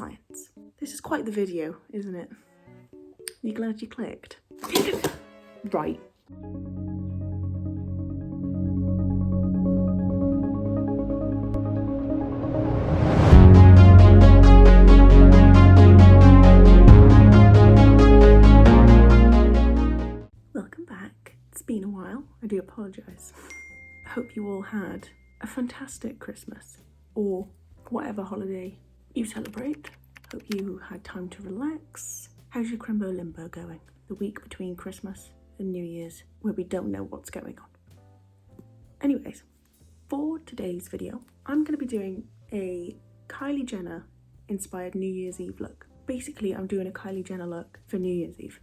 science. This is quite the video, isn't it? You glad you clicked? Right. Welcome back. It's been a while. I do apologise. I hope you all had a fantastic Christmas or whatever holiday you celebrate. Hope you had time to relax. How's your Crimbo Limbo going? The week between Christmas and New Year's, where we don't know what's going on. Anyways, for today's video, I'm going to be doing a Kylie Jenner inspired New Year's Eve look. Basically, I'm doing a Kylie Jenner look for New Year's Eve.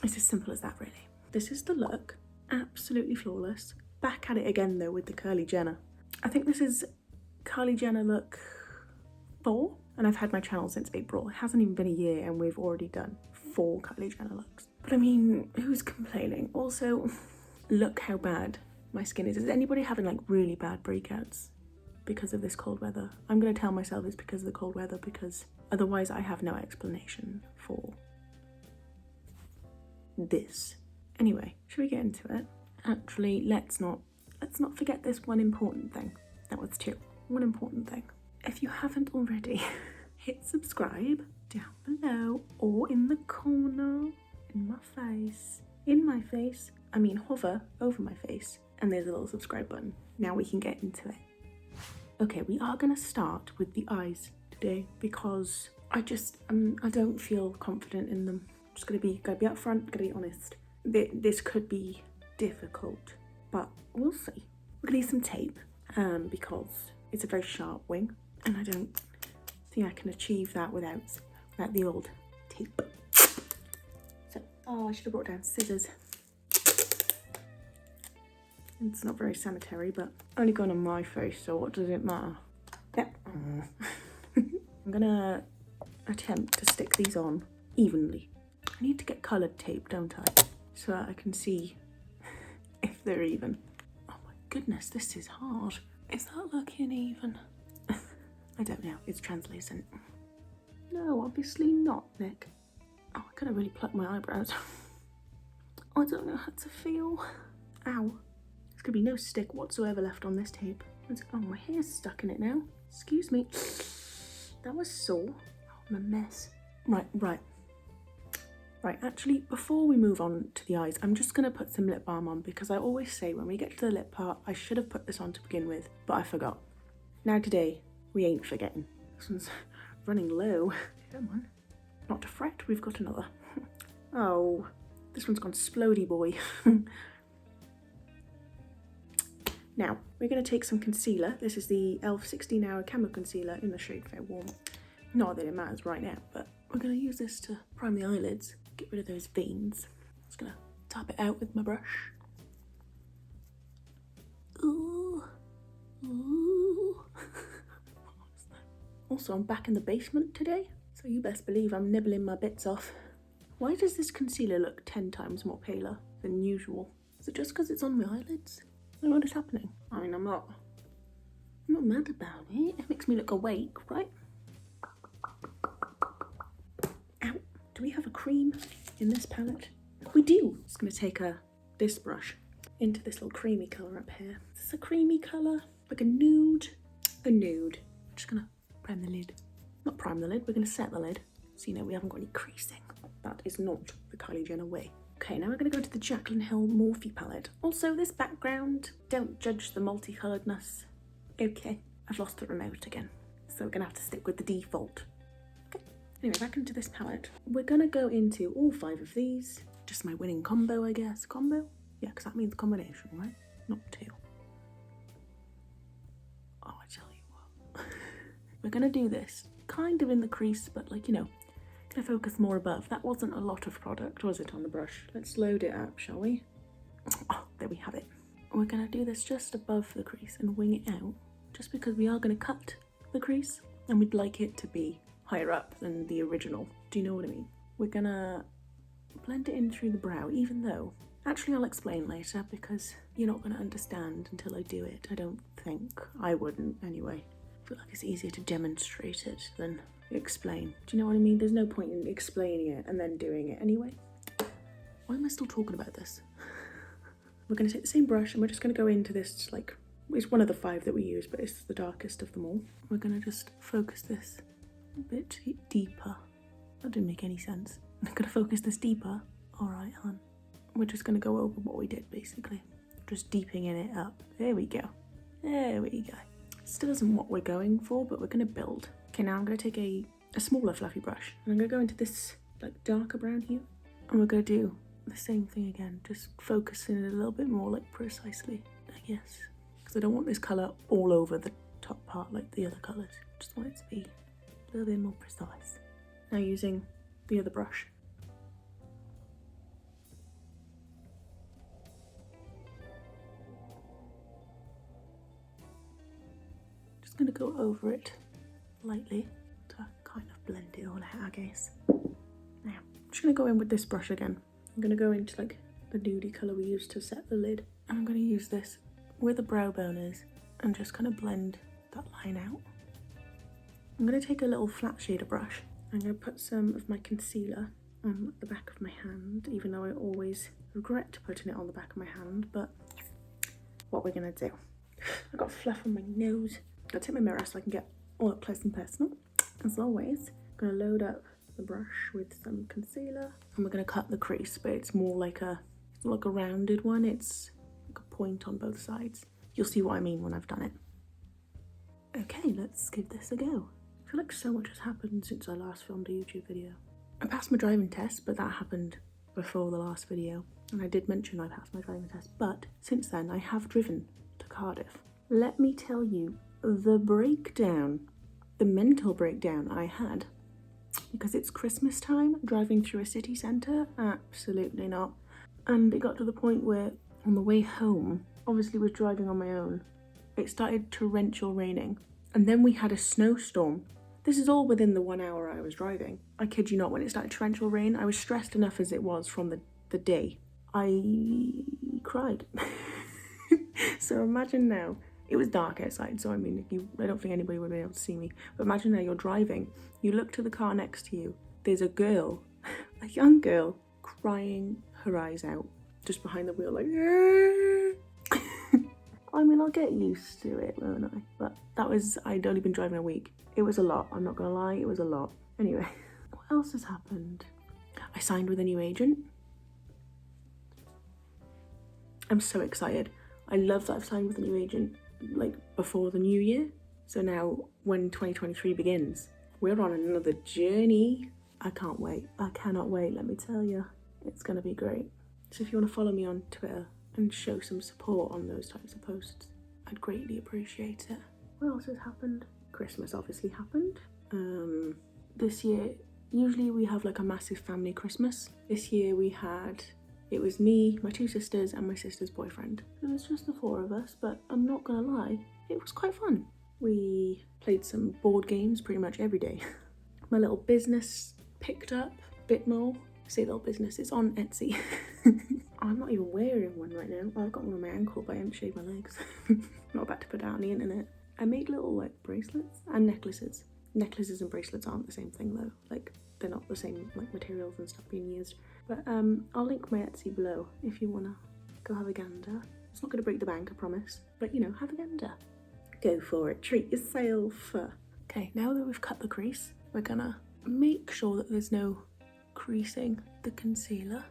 It's as simple as that, really. This is the look, absolutely flawless. Back at it again though with the Kylie Jenner. I think this is Kylie Jenner look 4, and I've had my channel since April. It hasn't even been a year and we've already done 4 Kylie Jenner looks. But I mean, who's complaining? Also, look how bad my skin is. Is anybody having like really bad breakouts because of this cold weather? I'm gonna tell myself it's because of the cold weather, because otherwise I have no explanation for this. Anyway, should we get into it? Actually, let's not forget this one important thing. That was 2. One important thing. If you haven't already, hit subscribe down below or in the corner in my face. In my face, I mean hover over my face and there's a little subscribe button. Now we can get into it. Okay, we are gonna start with the eyes today because I don't feel confident in them. Just gotta be upfront, gotta be honest. This could be difficult, but we'll see. We're gonna use some tape because it's a very sharp wing, and I don't think I can achieve that without the old tape. So, I should have brought down scissors. It's not very sanitary, but only going on my face, so what does it matter? Yeah. I'm gonna attempt to stick these on evenly. I need to get coloured tape, don't I? So that I can see if they're even. Oh my goodness, this is hard. Is that looking even? I don't know, it's translucent. No, obviously not, Nick. Oh, I could have really plucked my eyebrows. I don't know how to feel. Ow. There's gonna be no stick whatsoever left on this tape. Oh, my hair's stuck in it now. Excuse me. That was sore. Oh, I'm a mess. Right, actually, before we move on to the eyes, I'm just going to put some lip balm on because I always say when we get to the lip part, I should have put this on to begin with, but I forgot. Now today, we ain't forgetting. This one's running low. Come on. Not to fret, we've got another. Oh, this one's gone splody boy. Now, we're going to take some concealer. This is the e.l.f. 16 Hour Camo Concealer in the shade Fair Warm. Not that it matters right now, but we're going to use this to prime the eyelids. Get rid of those veins. Just gonna tap it out with my brush. Ooh. Ooh. Also, I'm back in the basement today, so you best believe I'm nibbling my bits off. Why does this concealer look 10 times more paler than usual? Is it just because it's on my eyelids? I don't know what is happening. I mean, I'm not mad about it. It makes me look awake, right? Do we have a cream in this palette? We do. Just going to take this brush into this little creamy colour up here. Is this a creamy colour? Like a nude? A nude. Just going to prime the lid. Not prime the lid, we're going to set the lid. So you know we haven't got any creasing. That is not the Kylie Jenner way. Okay, now we're going to go into the Jaclyn Hill Morphe palette. Also, this background, don't judge the multicoloredness. Okay, I've lost the remote again. So we're going to have to stick with the default. Anyway, back into this palette. We're gonna go into all 5 of these. Just my winning combo, I guess. Combo? Yeah, because that means combination, right? Not 2. Oh, I tell you what. We're gonna do this kind of in the crease, but like, you know, gonna focus more above. That wasn't a lot of product, was it, on the brush? Let's load it up, shall we? Oh, there we have it. We're gonna do this just above the crease and wing it out, just because we are gonna cut the crease and we'd like it to be higher up than the original. Do you know what I mean? We're gonna blend it in through the brow, even though, actually I'll explain later because you're not gonna understand until I do it, I don't think. I wouldn't anyway. I feel like it's easier to demonstrate it than explain. Do you know what I mean? There's no point in explaining it and then doing it anyway. Why am I still talking about this? We're going to take the same brush and we're just going to go into this, like, it's one of the 5 that we use, but it's the darkest of them all. We're going to just focus this a bit deeper. That didn't make any sense. I'm going to focus this deeper. All right, hon. We're just going to go over what we did, basically. Just deepening it up. There we go. There we go. Still isn't what we're going for, but we're going to build. Okay, now I'm going to take a smaller fluffy brush and I'm going to go into this like darker brown hue and we're going to do the same thing again, just focusing it a little bit more like precisely, I guess, because I don't want this colour all over the top part like the other colours. Just want it to be a little bit more precise. Now using the other brush. Just going to go over it lightly to kind of blend it all out, I guess. Now, I'm just going to go in with this brush again. I'm going to go into like the nudie colour we used to set the lid. And I'm going to use this where the brow bone is and just kind of blend that line out. I'm going to take a little flat shader brush. I'm going to put some of my concealer on the back of my hand, even though I always regret putting it on the back of my hand, but what we're going to do. I've got fluff on my nose. I'll take my mirror so I can get all up close and personal. As always, I'm going to load up the brush with some concealer and we're going to cut the crease, but it's more like a rounded one. It's like a point on both sides. You'll see what I mean when I've done it. Okay, let's give this a go. I feel like so much has happened since I last filmed a YouTube video. I passed my driving test, but that happened before the last video. And I did mention I passed my driving test, but since then I have driven to Cardiff. Let me tell you the breakdown, the mental breakdown I had. Because it's Christmas time, driving through a city centre? Absolutely not. And it got to the point where on the way home, obviously was driving on my own, it started torrential raining. And then we had a snowstorm. This is all within the 1 hour I was driving. I kid you not, when it started torrential rain, I was stressed enough as it was from the day. I cried. So imagine now, it was dark outside, so I mean, I don't think anybody would be able to see me. But imagine now you're driving, you look to the car next to you, there's a girl, a young girl, crying her eyes out, just behind the wheel, like, I mean, I'll get used to it, won't I? But I'd only been driving a week. It was a lot, I'm not gonna lie, it was a lot. Anyway, what else has happened? I signed with a new agent. I'm so excited. I love that I've signed with a new agent, like, before the new year. So now, when 2023 begins, we're on another journey. I can't wait. I cannot wait, let me tell you. It's gonna be great. So if you want to follow me on Twitter and show some support on those types of posts, I'd greatly appreciate it. What else has happened? Christmas obviously happened. This year, usually we have like a massive family Christmas. This year it was me, my 2 sisters and my sister's boyfriend. It was just the 4 of us, but I'm not gonna lie, it was quite fun. We played some board games pretty much every day. My little business picked up a bit more. I say little business, it's on Etsy. I'm not even wearing one right now. I've got one on my ankle, but I haven't shaved my legs. I'm not about to put that on the internet. I make little like bracelets and necklaces. Necklaces and bracelets aren't the same thing though. Like, they're not the same like materials and stuff being used. But I'll link my Etsy below if you wanna go have a gander. It's not gonna break the bank, I promise. But you know, have a gander. Go for it, treat yourself. Okay, now that we've cut the crease, we're gonna make sure that there's no creasing the concealer.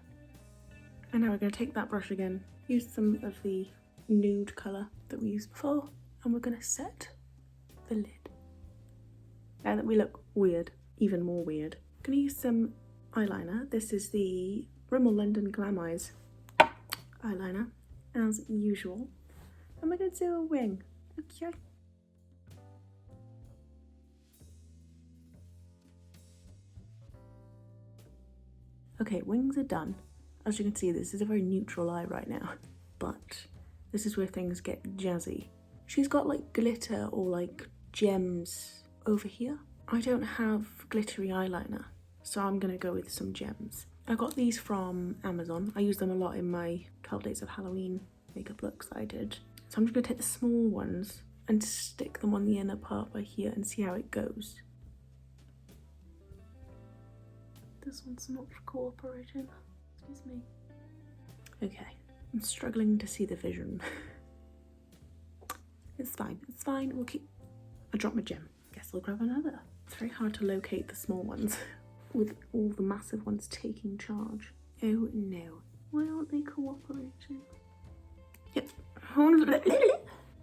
And now we're gonna take that brush again, use some of the nude colour that we used before, and we're gonna set the lid. Now that we look weird, even more weird, I'm gonna use some eyeliner. This is the Rimmel London Glam Eyes eyeliner, as usual. And we're gonna do a wing, okay? Okay, wings are done. As you can see, this is a very neutral eye right now, but this is where things get jazzy. She's got like glitter or like gems over here. I don't have glittery eyeliner, so I'm gonna go with some gems. I got these from Amazon. I use them a lot in my 12 Days of Halloween makeup looks that I did. So I'm just gonna take the small ones and stick them on the inner part by here and see how it goes. This one's not cooperating. Excuse me. Okay, I'm struggling to see the vision. It's fine, it's fine. We'll keep... I dropped my gem. Guess I'll grab another. It's very hard to locate the small ones with all the massive ones taking charge. Oh no. Why aren't they cooperating? Yep.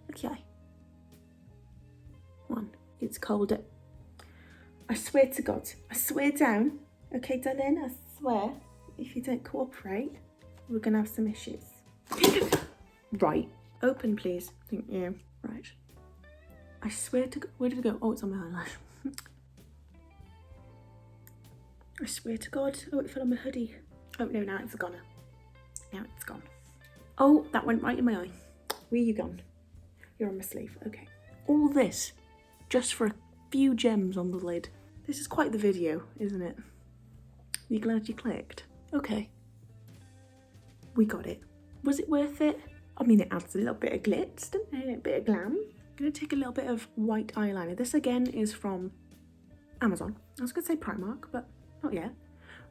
Okay. One. It's colder. I swear to God. I swear down. Okay, darling, I swear. If you don't cooperate, we're gonna have some issues. Right. Open, please. Thank you. Right. I swear to God. Where did it go? Oh, it's on my eyelash. I swear to God. Oh, it fell on my hoodie. Oh, no, now it's gone. Now it's gone. Oh, that went right in my eye. Where you gone? You're on my sleeve. Okay. All this just for a few gems on the lid. This is quite the video, isn't it? You glad you clicked? Okay. We got it. Was it worth it? I mean, it adds a little bit of glitz, doesn't it? A bit of glam. I'm going to take a little bit of white eyeliner. This again is from Amazon. I was going to say Primark, but not yet.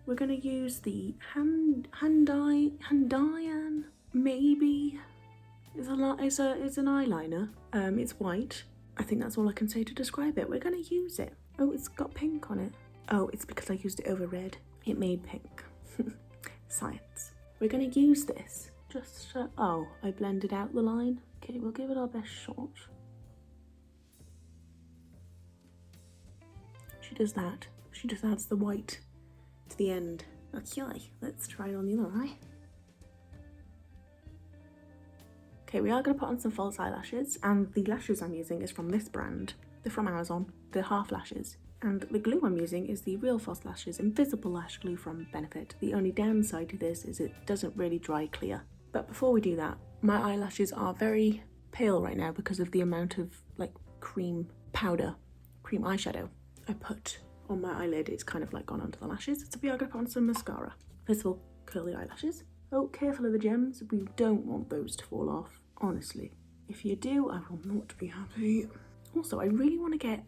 We're going to use the Handian, maybe. It's an eyeliner. It's white. I think that's all I can say to describe it. We're going to use it. Oh, it's got pink on it. Oh, it's because I used it over red. It made pink. Science. We're going to use this. Just, oh, I blended out the line. Okay, we'll give it our best shot. She does that. She just adds the white to the end. Okay, let's try it on the other eye. Okay, we are going to put on some false eyelashes, and the lashes I'm using is from this brand. They're from Amazon. They're half lashes. And the glue I'm using is the Real False Lashes Invisible Lash Glue from Benefit. The only downside to this is it doesn't really dry clear. But before we do that, my eyelashes are very pale right now because of the amount of like cream powder, cream eyeshadow I put on my eyelid. It's kind of like gone onto the lashes. So we are going to put on some mascara. First of all, curl the eyelashes. Oh, careful of the gems. We don't want those to fall off. Honestly, if you do, I will not be happy. Also, I really want to get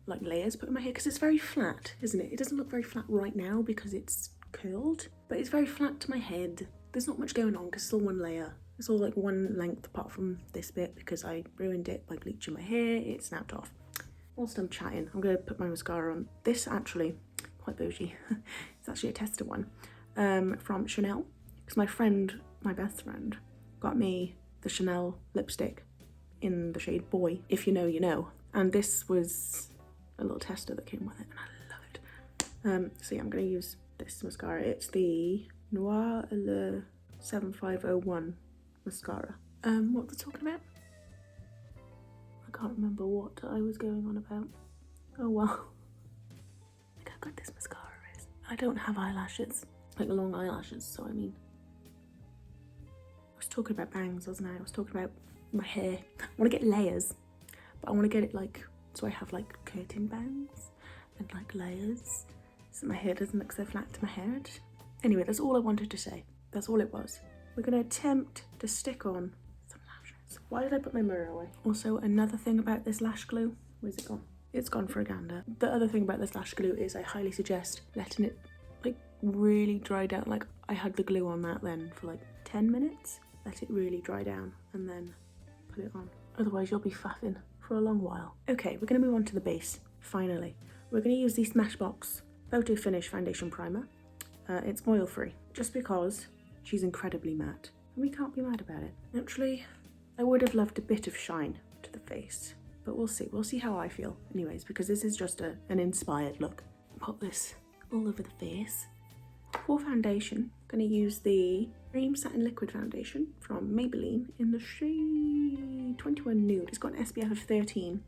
like layers put in my hair because it's very flat, isn't it? It doesn't look very flat right now because it's curled, but it's very flat to my head. There's not much going on because it's all one layer. It's all like one length apart from this bit because I ruined it by bleaching my hair. It snapped off. Whilst I'm chatting, I'm going to put my mascara on. This actually, quite bougie. It's actually a tester one from Chanel because my friend, my best friend, got me the Chanel lipstick in the shade Boy. If you know, you know. And this was a little tester that came with it and I love it. So yeah, I'm going to use this mascara. It's the Noir Le 7501 mascara. What was I talking about? I can't remember what I was going on about. Oh well. Look how good this mascara is. I don't have eyelashes, like long eyelashes, so I mean. I was talking about bangs, wasn't I? I was talking about my hair. I want to get layers, but I want to get it like, so I have like curtain bangs and like layers, so my hair doesn't look so flat to my head. Anyway, that's all I wanted to say. That's all it was. We're going to attempt to stick on some lashes. Why did I put my mirror away? Also, another thing about this lash glue, where's it gone? It's gone for a gander. The other thing about this lash glue is I highly suggest letting it like really dry down. Like I had the glue on that then for like 10 minutes. Let it really dry down and then put it on. Otherwise you'll be faffing for a long while. Okay, we're going to move on to the base. Finally, we're going to use the Smashbox Photo Finish Foundation Primer. It's oil free, just because she's incredibly matte. And we can't be mad about it. Actually, I would have loved a bit of shine to the face, but we'll see. We'll see how I feel anyways, because this is just an inspired look. Put this all over the face. For foundation, I'm going to use the Cream Satin Liquid Foundation from Maybelline in the shade 21 Nude. It's got an SPF of 13.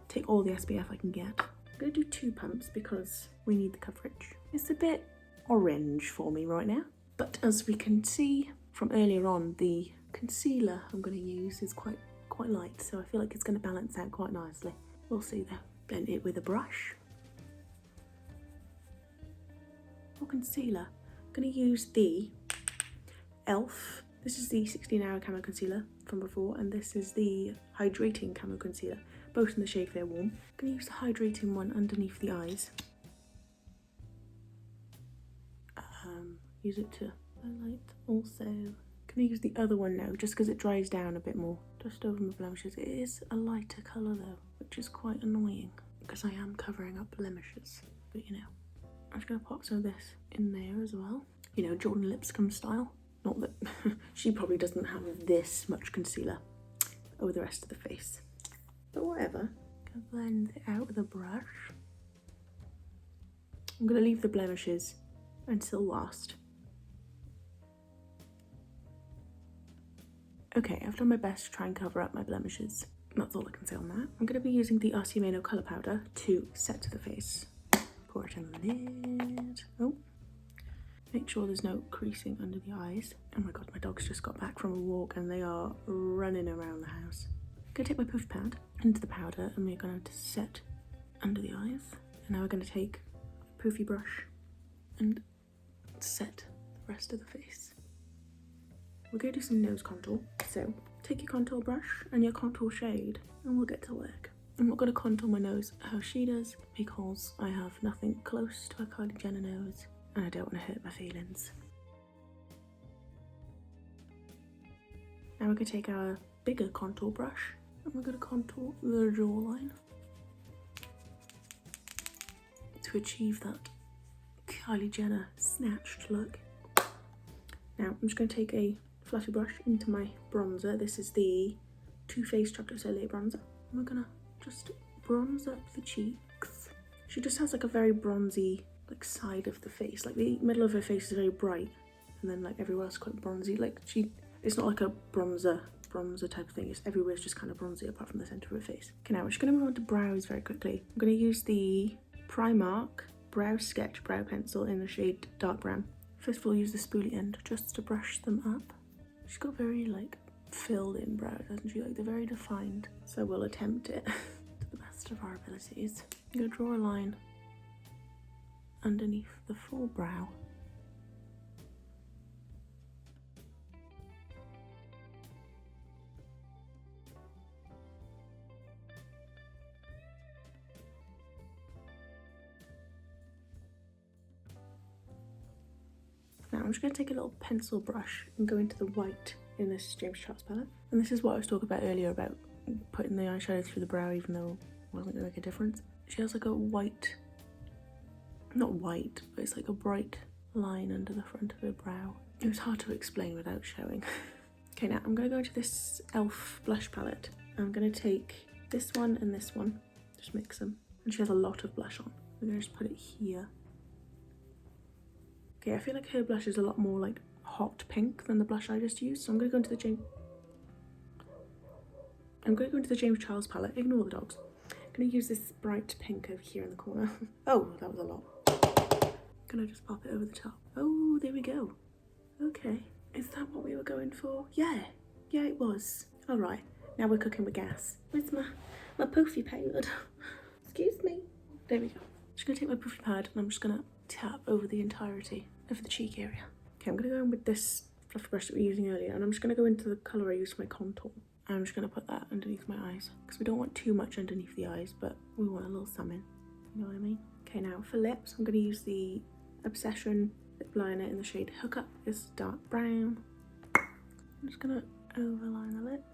Take all the SPF I can get. I'm going to do 2 pumps because we need the coverage. It's a bit orange for me right now, but as we can see from earlier on, the concealer I'm going to use is quite light, so I feel like it's going to balance out quite nicely. We'll see though. Blend it with a brush. For concealer, I'm going to use the e.l.f. This is the 16-hour camo concealer from before, and this is the hydrating camo concealer, both in the shade Fair Warm. I'm going to use the hydrating one underneath the eyes. use it to highlight. Also, gonna use the other one now just because it dries down a bit more. Just over my blemishes. It is a lighter colour though, which is quite annoying because I am covering up blemishes. But you know, I'm just gonna pop some of this in there as well. You know, Jordan Lipscomb style. Not that she probably doesn't have this much concealer over the rest of the face. But whatever. Gonna blend it out with a brush. I'm gonna leave the blemishes until last. Okay, I've done my best to try and cover up my blemishes. That's all I can say on that. I'm gonna be using the Arciameno colour powder to set to the face. Pour it in the lid. Oh. Make sure there's no creasing under the eyes. Oh my god, my dog's just got back from a walk and they are running around the house. I'm gonna take my poof pad into the powder and we're going to set under the eyes. And now we're gonna take a poofy brush and set the rest of the face. We're gonna do some nose contour. So take your contour brush and your contour shade and we'll get to work. I'm not gonna contour my nose how she does because I have nothing close to a Kylie Jenner nose. And I don't want to hurt my feelings. Now we're going to take our bigger contour brush and we're going to contour the jawline to achieve that Kylie Jenner snatched look. Now I'm just going to take a fluffy brush into my bronzer. This is the Too Faced Chocolate Soleil bronzer. And we're going to just bronze up the cheeks. She just has like a very bronzy like side of the face, like the middle of her face is very bright and then like everywhere else quite bronzy. Like it's not like a bronzer type of thing, it's everywhere's just kind of bronzy apart from the centre of her face. Okay, now we're just going to move on to brows very quickly. I'm going to use the Primark Brow Sketch Brow Pencil in the shade Dark Brown. First of all, use the spoolie end just to brush them up. She's got very like filled in brows, doesn't she? Like they're very defined. So we'll attempt it to the best of our abilities. I'm going to draw a line underneath the full brow. Now I'm just going to take a little pencil brush and go into the white in this James Charles palette. And this is what I was talking about earlier about putting the eyeshadow through the brow even though it wasn't going to make a difference. She has like a white, not white, but it's like a bright line under the front of her brow. It was hard to explain without showing. Okay, now I'm going to go into this e.l.f. blush palette. I'm going to take this one and this one, just mix them. And she has a lot of blush on. I'm going to just put it here. Okay, I feel like her blush is a lot more like hot pink than the blush I just used. So I'm going to go into the James Charles palette. Ignore the dogs. I'm going to use this bright pink over here in the corner. Oh, that was a lot. I'm gonna just pop it over the top. Oh, there we go. Okay, is that what we were going for? Yeah, it was. All right, now we're cooking with gas. Where's my poofy pad? Excuse me. There we go. I'm just gonna take my poofy pad and I'm just gonna tap over the entirety of the cheek area. Okay, I'm gonna go in with this fluffy brush that we were using earlier and I'm just gonna go into the colour I used for my contour. I'm just gonna put that underneath my eyes because we don't want too much underneath the eyes, but we want a little something. You know what I mean? Okay, now for lips, I'm gonna use the Obsession lip liner in the shade Hookup. It's dark brown. I'm just gonna overline the lips.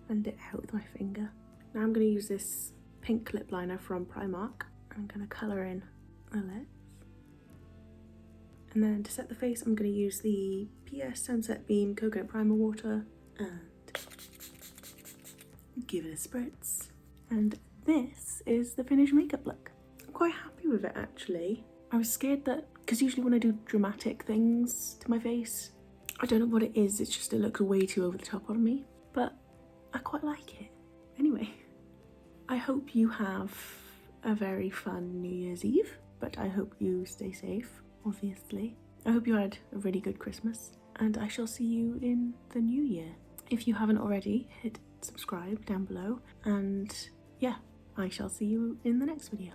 Blend it out with my finger. Now I'm gonna use this pink lip liner from Primark. I'm gonna colour in the lips. And then to set the face, I'm gonna use the PS Sunset Beam Coconut Primer Water and give it a spritz. And this is the finished makeup look. I'm quite happy with it actually. I was scared that, because usually when I do dramatic things to my face, I don't know what it is, it's just it looks way too over the top on me, but I quite like it. Anyway, I hope you have a very fun New Year's Eve, but I hope you stay safe, obviously. I hope you had a really good Christmas, and I shall see you in the new year. If you haven't already, hit subscribe down below, and yeah, I shall see you in the next video.